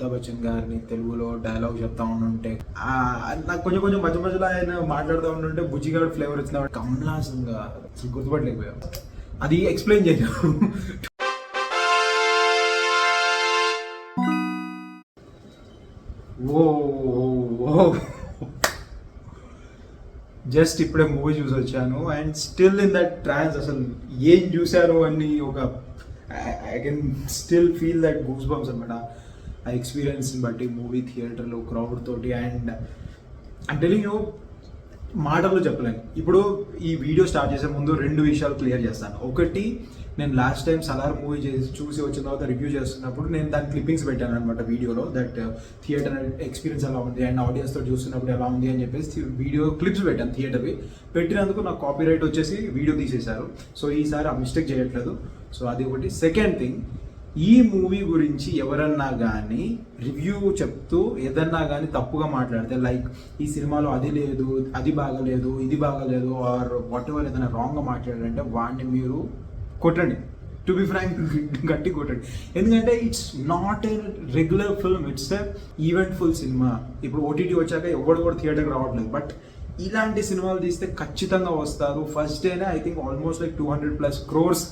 అమితాబ్ బచ్చన్ గారిని తెలుగులో డైలాగ్ చెప్తా ఉంటుంటే నాకు కొంచెం కొంచెం మధ్య మధ్యలో ఆయన మాట్లాడుతూ ఉంటుంటే బుజ్జిగాడు ఫ్లేవర్ వచ్చిన కమలాసంగా అసలు గుర్తుపట్టలేకపోయాం. అది ఎక్స్ప్లెయిన్ చేయలేదు. ఓ జస్ట్ ఇప్పుడే మూవీ చూసి వచ్చాను అండ్ స్టిల్ ఇన్ దట్ ట్రాన్స్. అసలు ఏం చూశారు అని ఒక I can still feel that goose bumps అనమాట. ఆ ఎక్స్పీరియన్స్ని బట్టి మూవీ థియేటర్లో క్రౌడ్ తోటి అండ్ ఐమ్ టెలింగ్ యూ మాటల్లో చెప్పలేను. ఇప్పుడు ఈ వీడియో స్టార్ట్ చేసే ముందు 2 విషయాలు క్లియర్ చేస్తాను. ఒకటి, నేను లాస్ట్ టైం సలార్ మూవీ చూసి వచ్చిన తర్వాత రివ్యూ చేస్తున్నప్పుడు నేను దాని క్లిప్పింగ్స్ పెట్టాను అనమాట వీడియోలో, దట్ థియేటర్ ఎక్స్పీరియన్స్ ఎలా ఉంది అండ్ ఆడియన్స్తో చూస్తున్నప్పుడు ఎలా ఉంది అని చెప్పేసి వీడియో క్లిప్స్ పెట్టాను. థియేటర్వి పెట్టినందుకు నాకు కాపీ రైట్ వచ్చేసి వీడియో తీసేశారు. సో ఈసారి ఆ మిస్టేక్ చేయట్లేదు. సో అది ఒకటి. సెకండ్ థింగ్, ఈ మూవీ గురించి ఎవరన్నా కానీ రివ్యూ చెప్తూ ఏదన్నా కానీ తప్పుగా మాట్లాడితే, లైక్ ఈ సినిమాలో అది లేదు, అది బాగలేదు, ఇది బాగలేదు, ఆర్ వాట్ ఎవర్ ఏదైనా రాంగ్గా మాట్లాడారంటే వాడిని మీరు కొట్టండి. టు బి ఫ్రాంక్, గట్టి కొట్టండి. ఎందుకంటే it's not a regular film, it's a eventful cinema. ఇప్పుడు ఓటీటీ వచ్చాక ఎవరు కూడా థియేటర్కి రావట్లేదు, బట్ ఇలాంటి సినిమాలు తీస్తే ఖచ్చితంగా వస్తారు. ఫస్ట్ డేనే I think almost like 200+ crores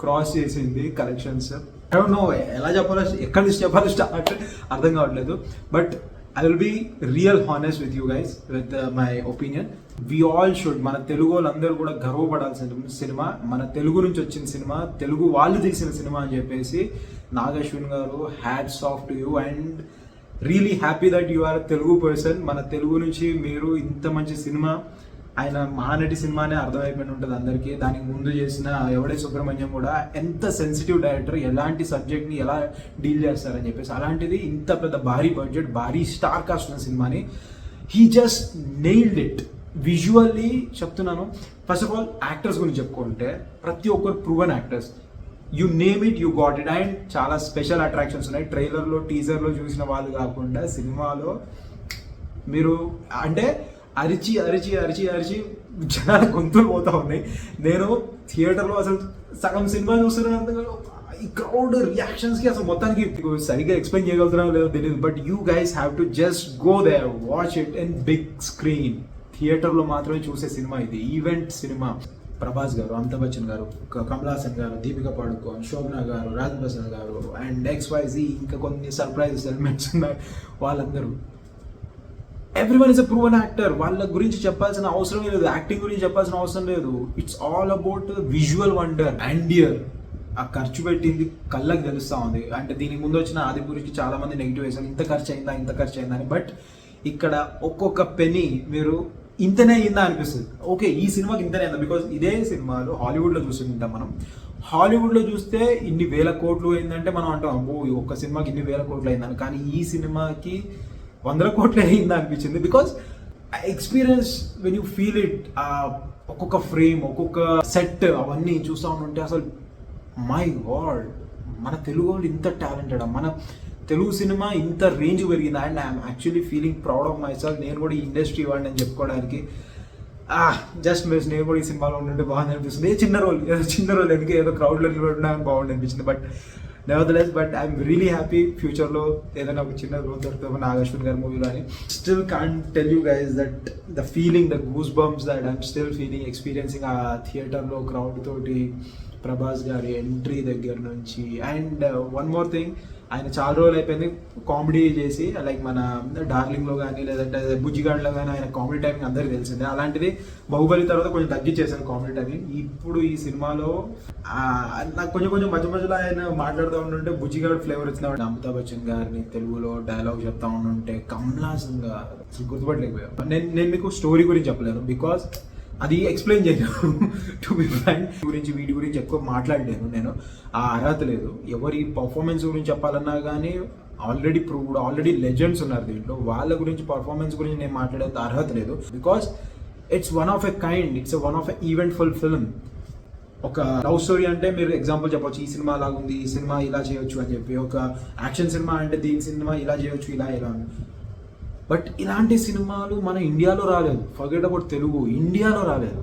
cross చేసింది కలెక్షన్స్. ఐ డోంట్ నో ఎలా చెప్పాలో, ఎక్కడి నుంచి చెప్పాలో స్టార్ట్ అర్థం కావట్లేదు. But I will be real honest with you guys with my opinion. We all should, మన తెలుగు వాళ్ళందరూ కూడా గర్వపడాల్సిన సినిమా, మన తెలుగు నుంచి వచ్చిన సినిమా, తెలుగు వాళ్ళు తీసిన సినిమా అని చెప్పేసి నాగ్ అశ్విన్ గారు, hats off to you and really happy that you are Telugu person. మన తెలుగు నుంచి మీరు ఇంత మంచి సినిమా, ఆయన మహానటి సినిమానే అర్థమైపోయి ఉంటుంది అందరికీ. దానికి ముందు చేసిన ఎవడే సుబ్రహ్మణ్యం కూడా ఎంత సెన్సిటివ్ డైరెక్టర్, ఎలాంటి సబ్జెక్ట్ని ఎలా డీల్ చేస్తారని చెప్పేసి, అలాంటిది ఇంత పెద్ద భారీ బడ్జెట్, భారీ స్టార్ కాస్ట్ ఉన్న సినిమాని he just nailed it. Visually చెప్తున్నాను. ఫస్ట్ ఆఫ్ ఆల్ యాక్టర్స్ గురించి చెప్పుకుంటే ప్రతి ఒక్కరు proven actors. You name it, you got it. And చాలా స్పెషల్ అట్రాక్షన్స్ ఉన్నాయి. ట్రైలర్లో, టీజర్లో చూసిన వాళ్ళు కాకుండా సినిమాలో మీరు అంటే అరిచి అరిచి అరిచి అరిచి జనాల గొంతులు పోతా ఉన్నాయి. నేను థియేటర్లో అసలు సగం సినిమా చూస్తున్నాను, ఈ క్రౌడ్ రియాక్షన్స్కి అసలు మొత్తానికి సరిగ్గా ఎక్స్ప్లెయిన్ చేయగలుగుతున్నారో లేదో తెలియదు. But you guys have to just go there, watch it in big screen. థియేటర్లో మాత్రమే చూసే సినిమా ఇది, ఈవెంట్ సినిమా. ప్రభాస్ గారు, అమితాబ్ బచ్చన్ గారు, కమల్ హాసన్ గారు, దీపికా పడుకోన్, శోభనా గారు, రాజ్ బసన్ గారు అండ్ XYZ, ఇంకా కొన్ని సర్ప్రైజెస్ ఎలిమెంట్స్ ఉన్నాయి. వాళ్ళందరూ everyone is a proven actor. వాళ్ళ గురించి చెప్పాల్సిన అవసరం లేదు, యాక్టింగ్ గురించి చెప్పాల్సిన అవసరం లేదు. It's all about visual wonder. And ఆ ఖర్చు పెట్టింది కళ్ళకి తెలుస్తూ ఉంది. అంటే దీనికి ముందు వచ్చిన ఆది గురించి చాలా మంది నెగిటివ్ వేసారు, ఇంత ఖర్చు అయిందా, ఇంత ఖర్చు అయిందా అని. బట్ ఇక్కడ ఒక్కొక్క పెనీ మీరు ఇంతనే అయిందా అనిపిస్తుంది. ఓకే, ఈ సినిమాకి ఇంతనే అయిందా, బికాజ్ ఇదే సినిమాలు హాలీవుడ్లో చూస్తుంటాం మనం. హాలీవుడ్లో చూస్తే ఇన్ని వేల కోట్లు అయిందంటే మనం అంటాం, అబ్బో ఒక్క సినిమాకి ఇన్ని వేల కోట్లు అయిందని. కానీ ఈ సినిమాకి 100 కోట్లు అయిందా అనిపించింది. Because experience when you feel it, ఒక్కొక్క ఫ్రేమ్, ఒక్కొక్క సెట్, అవన్నీ చూస్తూ ఉంటే అసలు మై గాడ్, మన తెలుగు వాళ్ళు ఇంత టాలెంటెడ్, మన తెలుగు సినిమా ఇంత రేంజ్ పెరిగింది. And I'm actually feeling proud of my self. నేను కూడా ఈ ఇండస్ట్రీ వాడిని అని చెప్పుకోవడానికి జస్ట్ మిస్. నేను కూడా ఈ సినిమాలో ఉంటుంటే బాగుంది అనిపిస్తుంది. చిన్న రోల్ ఎందుకు ఏదో క్రౌడ్లో నిలబడినా బాగుంది అనిపించింది. But nevertheless, but I'm really happy ఫ్యూచర్లో ఏదైనా ఒక చిన్న రోల్ దొరుకుతామో నాగ్ అశ్విన్ గారి మూవీలో అని. Still can't tell you guys that the feeling, the goose bumps that I'm still feeling, experiencing ఆ థియేటర్లో క్రౌడ్ తోటి, ప్రభాస్ గారి ఎంట్రీ దగ్గర నుంచి. అండ్ వన్ మోర్ థింగ్, ఆయన చాలా రోజులు అయిపోయింది కామెడీ చేసి, లైక్ మన డార్లింగ్లో కానీ లేదంటే బుజ్జిగాడ్లో కానీ ఆయన కామెడీ టైమింగ్ అందరికీ తెలిసిందే. అలాంటిది బాహుబలి తర్వాత కొంచెం తగ్గించేసాను కామెడీ టైమింగ్. ఇప్పుడు ఈ సినిమాలో నాకు కొంచెం కొంచెం మధ్య మధ్యలో ఆయన మాట్లాడుతూ ఉంటుంటే బుజ్జిగాడ్ ఫ్లేవర్ వచ్చిన. అమితాబ్ బచ్చన్ గారిని తెలుగులో డైలాగ్ చెప్తా ఉంటుంటే కమలాసంగా అసలు గుర్తుపట్టలేకపోయాను. నేను మీకు స్టోరీ గురించి చెప్పలేను, బికాజ్ అది ఎక్స్ప్లెయిన్ చేయలేదు. టు బి ఫ్రాంక్, గురించి వీడి గురించి ఎక్కువ మాట్లాడలేను, నేను ఆ అర్హత లేదు. ఎవరి పర్ఫార్మెన్స్ గురించి చెప్పాలన్నా కానీ ఆల్రెడీ ప్రూవ్డ్, ఆల్రెడీ లెజెండ్స్ ఉన్నారు దీంట్లో, వాళ్ళ గురించి పర్ఫార్మెన్స్ గురించి నేను మాట్లాడేంత అర్హత లేదు. Because it's one of a kind, it's one of a eventful film. ఒక లవ్ స్టోరీ అంటే మీరు ఎగ్జాంపుల్ చెప్పొచ్చు, ఈ సినిమా లాగుంది, ఈ సినిమా ఇలా చేయొచ్చు అని చెప్పి. ఒక యాక్షన్ సినిమా అంటే దీని సినిమా ఇలా చేయొచ్చు, ఇలా ఇలా. బట్ ఇలాంటి సినిమాలు మన ఇండియాలో రాలేదు. ఫర్గెట్ అబౌట్ తెలుగు, ఇండియాలో రాలేదు.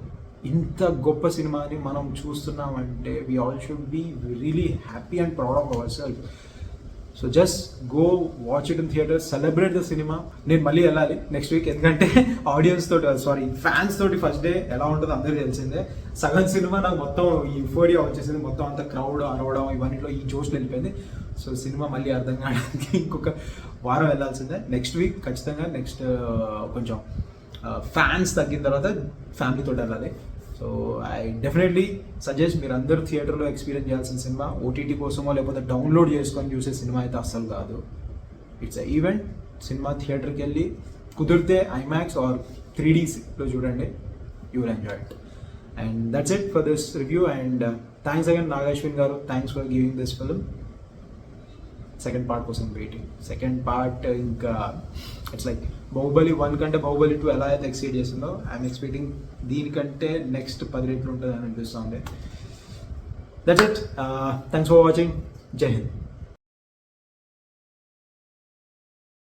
ఇంత గొప్ప సినిమాని మనం చూస్తున్నామంటే we all should be really happy and proud of our self. So just go watch it in theatre, celebrate the cinema. నేను మళ్ళీ వెళ్ళాలి నెక్స్ట్ వీక్, ఎందుకంటే ఆడియన్స్ తోటి ఫ్యాన్స్ తోటి ఫస్ట్ డే ఎలా ఉంటుందో అందరికీ తెలిసిందే. సగం సినిమా నాకు మొత్తం ఈ యూఫోరియా వచ్చేసింది, మొత్తం అంతా క్రౌడ్ అరవడం ఇవన్నిట్లో ఈ జోష్లో వెళ్ళిపోయింది. సో సినిమా మళ్ళీ అర్థం కావడానికి ఇంకొక వారం వెళ్ళాల్సిందే. నెక్స్ట్ వీక్ ఖచ్చితంగా నెక్స్ట్ కొంచెం ఫ్యాన్స్ తగ్గిన తర్వాత ఫ్యామిలీతో వెళ్ళాలి. సో ఐ డెఫినెట్లీ సజెస్ట్ మీరు అందరూ థియేటర్లో ఎక్స్పీరియన్స్ చేయాల్సిన సినిమా. ఓటీటీ కోసమో లేకపోతే డౌన్లోడ్ చేసుకొని చూసే సినిమా అయితే అస్సలు కాదు. It's a event. సినిమా థియేటర్కి వెళ్ళి కుదిరితే ఐమాక్స్ ఆర్ 3Dలో చూడండి, you will enjoy it. And that's it for this review. And thanks again Nag Ashwin garu, thanks for giving this film. Second part కోసం వెయిటింగ్. సెకండ్ పార్ట్ ఇంకా ఇట్స్ లైక్ బాహుబలి 1 కంటే బాహుబలి 2 ఎలా అయితే ఎక్సీడ్ చేసిందో, ఐఎమ్ ఎక్స్పెక్టింగ్ దీనికంటే నెక్స్ట్ 10 రెట్లు ఉంటుంది అని అనిపిస్తుంది. That's it. Thanks for watching. జై హింద్.